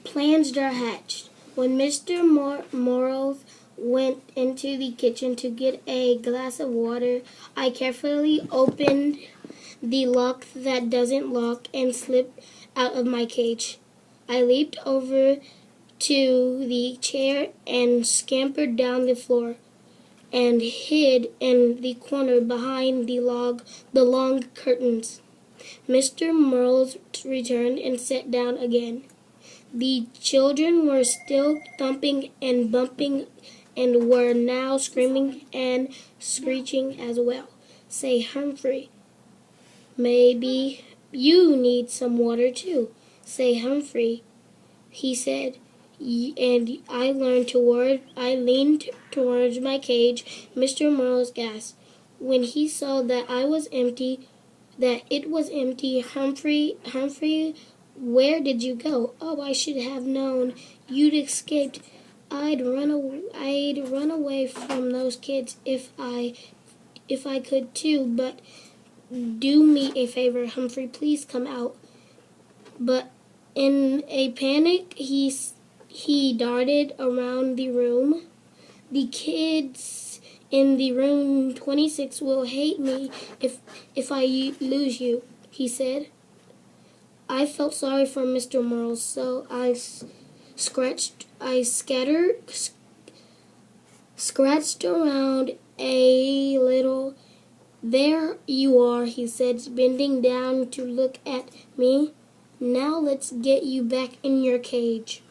Plans are hatched. When Mr. Morals went into the kitchen to get a glass of water, I carefully opened the lock that doesn't lock and slipped out of my cage. I leaped over to the chair and scampered down the floor and hid in the corner behind the long curtains. Mr. Merles returned and sat down again. The children were still thumping and bumping and were now screaming and screeching as well. Say, Humphrey, maybe you need some water too. Say, Humphrey, he said, and I leaned towards my cage. Mr. Merles gasped when he saw that it was empty. Humphrey, where did you go? Oh, I should have known you'd escaped. I'd run away from those kids if I could too, but do me a favor, Humphrey, please come out. But in a panic, he darted around the room. The kids in the room 26 will hate me if I lose you, he said. I felt sorry for Mr. Merle, so I scratched around a little. There you are, he said, bending down to look at me. Now let's get you back in your cage.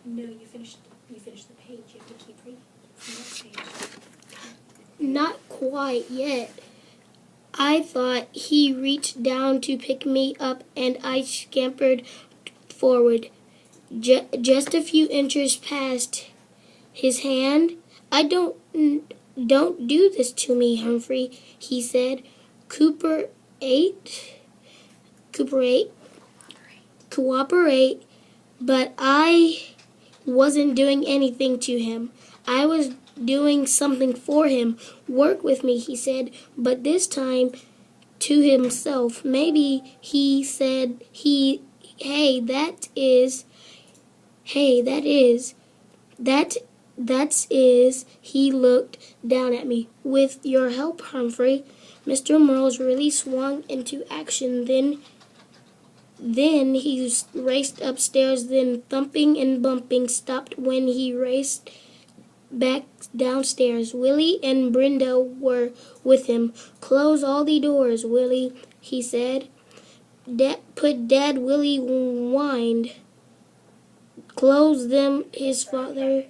No, you finished the page. You have to keep reading the next page. Not quite yet. I thought he reached down to pick me up, and I scampered forward. Just a few inches past his hand. Don't do this to me, Humphrey, he said. Cooperate, but I wasn't doing anything to him. I was doing something for him. Work with me, he said, but this time to himself. Maybe he said he that is he looked down at me. With your help, Humphrey. Mr. Merles really swung into action. Then he raced upstairs, then thumping and bumping stopped when he raced back downstairs. Willie and Brenda were with him. Close all the doors, Willie, he said. Put Dad, Willie whined. Close them, his father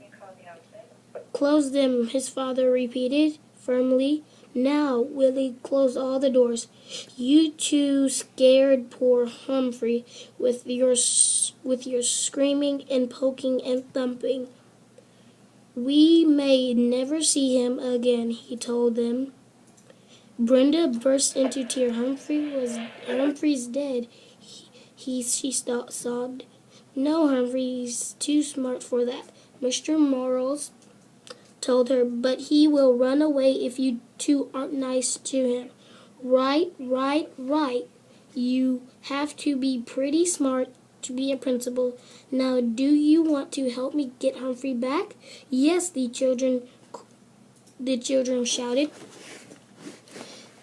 repeated firmly. Now, Willie, close all the doors. You two scared poor Humphrey with your screaming and poking and thumping. We may never see him again, he told them. Brenda burst into tears. Humphrey's dead. She sobbed. No, Humphrey's too smart for that, Mr. Morals told her, but he will run away if you two aren't nice to him. Right. You have to be pretty smart to be a principal. Now, do you want to help me get Humphrey back? Yes, the children shouted.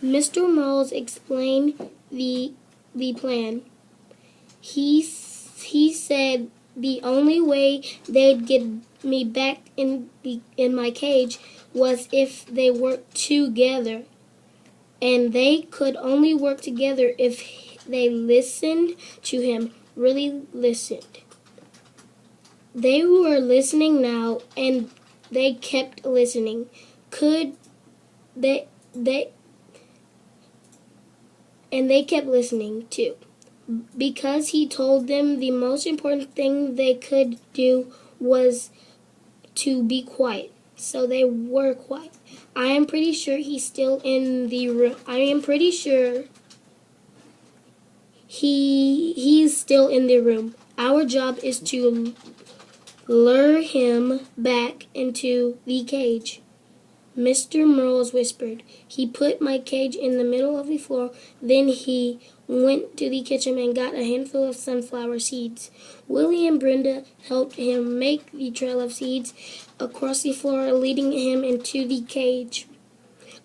Mr. Morals explained the plan. He said the only way they'd get me back in my cage was if they worked together. And they could only work together if they listened to him, really listened. They were listening now, and they kept listening. They kept listening too, because he told them the most important thing they could do was to be quiet. So they were quiet. I am pretty sure he's still in the room. I am pretty sure he's still in the room. Our job is to lure him back into the cage. Mr. Merles whispered. He put my cage in the middle of the floor. Then he went to the kitchen and got a handful of sunflower seeds. Willie and Brenda helped him make the trail of seeds across the floor, leading him into the cage.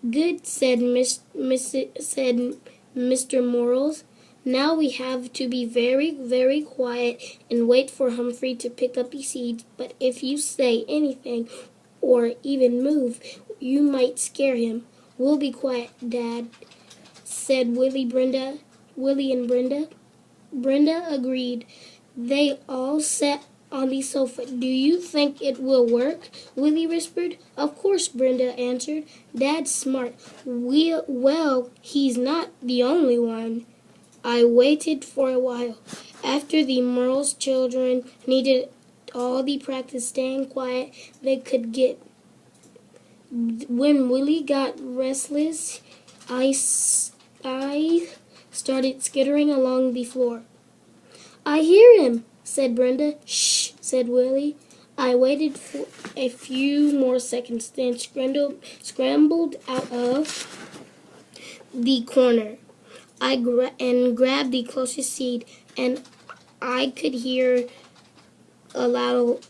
Good, said Mr. Morals. Now we have to be very, very quiet and wait for Humphrey to pick up the seeds. But if you say anything or even move, you might scare him. We'll be quiet, Dad, said Willie and Brenda. Brenda agreed. They all sat on the sofa. Do you think it will work? Willie whispered. Of course, Brenda answered. Dad's smart. Well, he's not the only one. I waited for a while. After the Merle's children needed all the practice staying quiet they could get. When Willie got restless, I started skittering along the floor. I hear him, said Brenda. Shh, said Willie. I waited for a few more seconds, then scrambled out of the corner. I grabbed the closest seed, and I could hear loud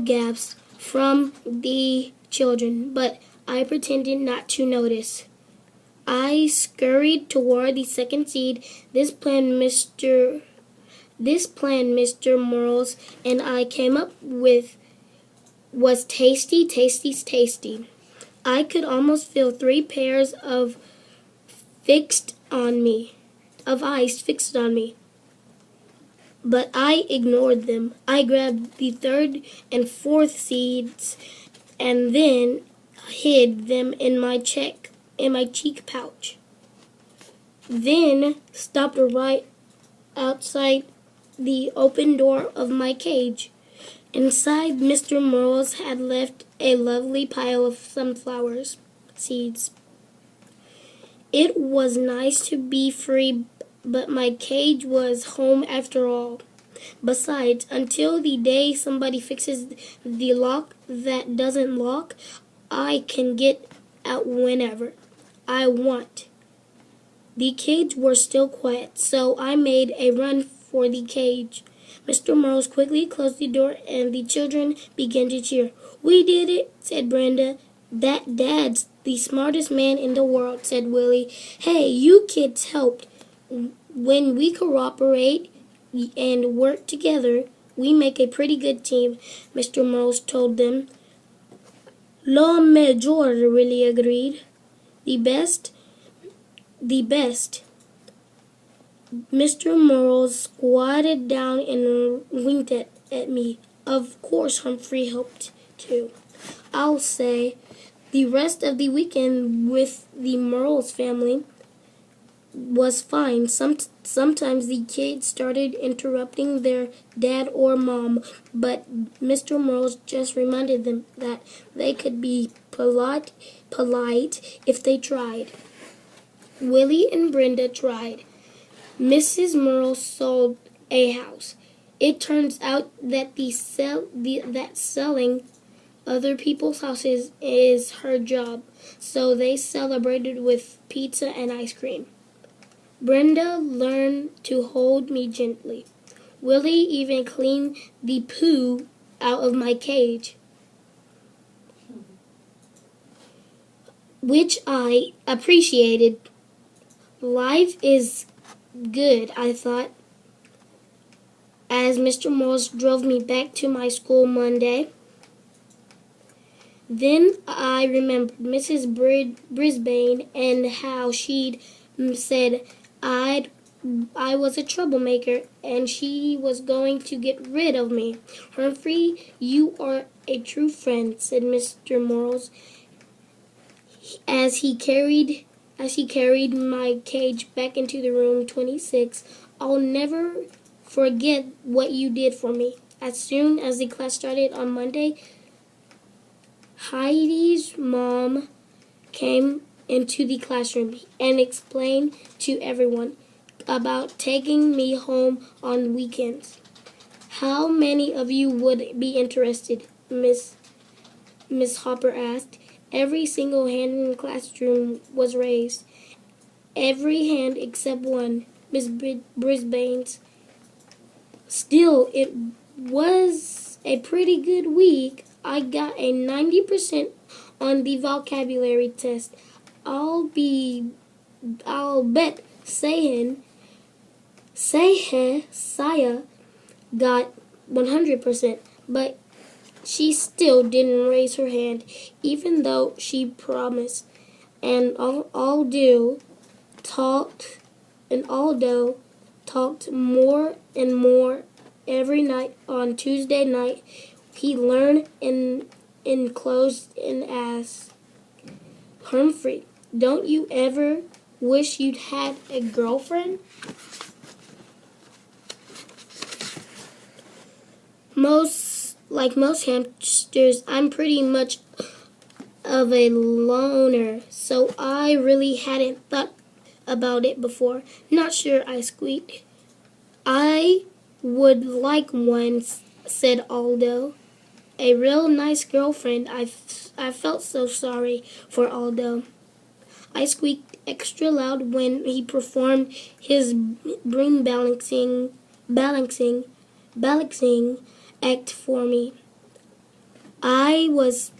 gasps from the children, but I pretended not to notice. I scurried toward the second seed. This plan Mr. Morals and I came up with was tasty, tasty, tasty. I could almost feel 3 pairs of eyes fixed on me. But I ignored them. I grabbed the 3rd and 4th seeds and then hid them in my cheek pouch. Then stopped right outside the open door of my cage. Inside, Mr. Morals had left a lovely pile of sunflower seeds. It was nice to be free, but my cage was home after all. Besides, until the day somebody fixes the lock that doesn't lock, I can get out whenever I want. The kids were still quiet, so I made a run for the cage. Mr. Morals quickly closed the door, and the children began to cheer. We did it, said Brenda. That Dad's the smartest man in the world, said Willie. Hey, you kids helped. When we cooperate and work together, we make a pretty good team, Mr. Morals told them. Lo mejor, Willie agreed. The best. Mr. Morals squatted down and winked at me. Of course, Humphrey helped too. I'll say the rest of the weekend with the Morals family was fine. Sometimes the kids started interrupting their dad or mom, but Mr. Morals just reminded them that they could be polite if they tried. Willie and Brenda tried. Mrs. Morals sold a house. It turns out that selling other people's houses is her job, so they celebrated with pizza and ice cream. Brenda learned to hold me gently. Willie even cleaned the poo out of my cage, which I appreciated. Life is good, I thought, as Mr. Morse drove me back to my school Monday. Then I remembered Mrs. Brisbane and how she'd said I was a troublemaker and she was going to get rid of me. Humphrey, you are a true friend, said Mr. Morals as he carried my cage back into the room 26. I'll never forget what you did for me. As soon as the class started on Monday, Heidi's mom came into the classroom and explained to everyone about taking me home on weekends. How many of you would be interested, Miss Miss Hopper asked. Every single hand in the classroom was raised. Every hand except one, Miss Brisbane's. Still, it was a pretty good week. I got a 90% on the vocabulary test. I'll bet Saya got 100%, but she still didn't raise her hand, even though she promised. And Aldo talked more and more every night. On Tuesday night, he learned in closed and asked, Humphrey, don't you ever wish you'd had a girlfriend? Like most hamsters, I'm pretty much of a loner, so I really hadn't thought about it before. Not sure, I squeaked. I would like one, said Aldo. A real nice girlfriend. I felt so sorry for Aldo. I squeaked extra loud when he performed his broom balancing act for me. I was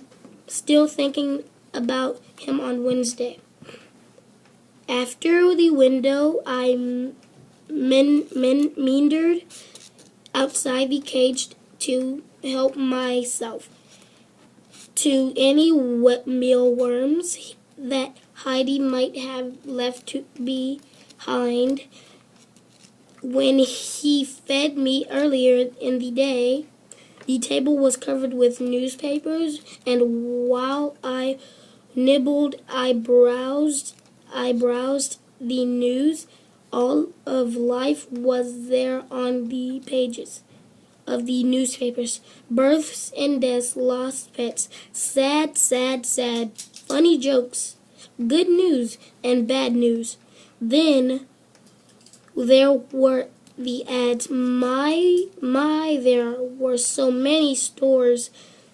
still thinking about him on Wednesday. After the window, I meandered outside the cage to help myself to any wet mealworms that Heidi might have left behind when he fed me earlier in the day. The table was covered with newspapers, and while I nibbled, I browsed the news. All of life was there on the pages of the newspapers. Births and deaths, lost pets, sad, sad, sad, funny jokes, good news and bad news. Then there were the ads. My, there were so many stores,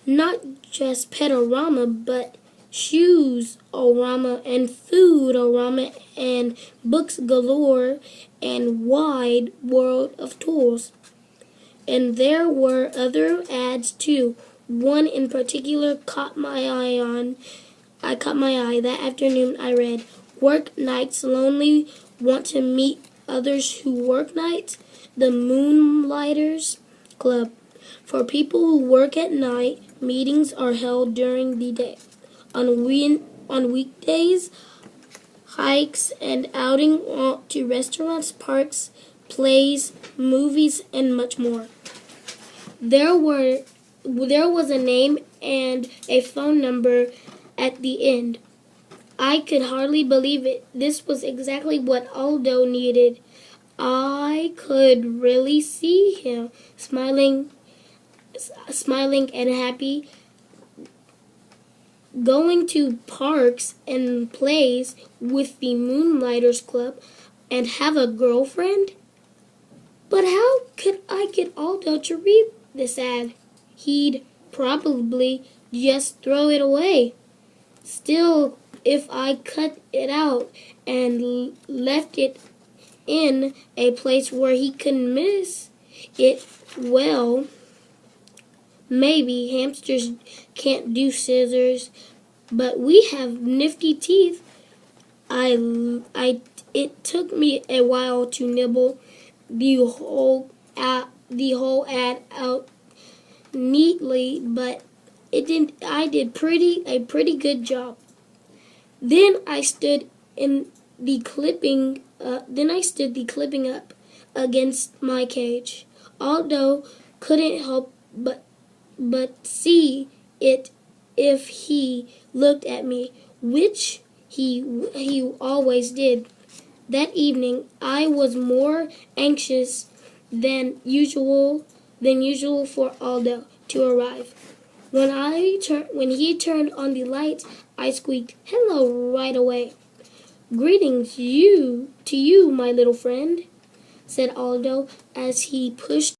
not just Petorama, but Shoes-orama and Food-orama and Books Galore and Wide World of Tools. And there were other ads too. One in particular caught my eye. That afternoon. I read, Work nights lonely, want to meet others who work nights? The Moonlighters Club. For people who work at night, meetings are held during the day. On weekdays, hikes and outing to restaurants, parks, plays, movies, and much more. There was a name and a phone number at the end. I could hardly believe it. This was exactly what Aldo needed. I could really see him smiling and happy, going to parks and plays with the Moonlighters Club and have a girlfriend. But how could I get Aldo to read this ad? He'd probably just throw it away. Still, if I cut it out and left it in a place where he couldn't miss it, well, maybe hamsters can't do scissors, but we have nifty teeth. It took me a while to nibble the whole ad out neatly, but I did a pretty good job. Then I stood the clipping up against my cage. Aldo couldn't help but see it if he looked at me, which he always did. That evening, I was more anxious than usual for Aldo to arrive. When he turned on the lights, I squeaked, "Hello," right away. "Greetings to you, my little friend," said Aldo as he pushed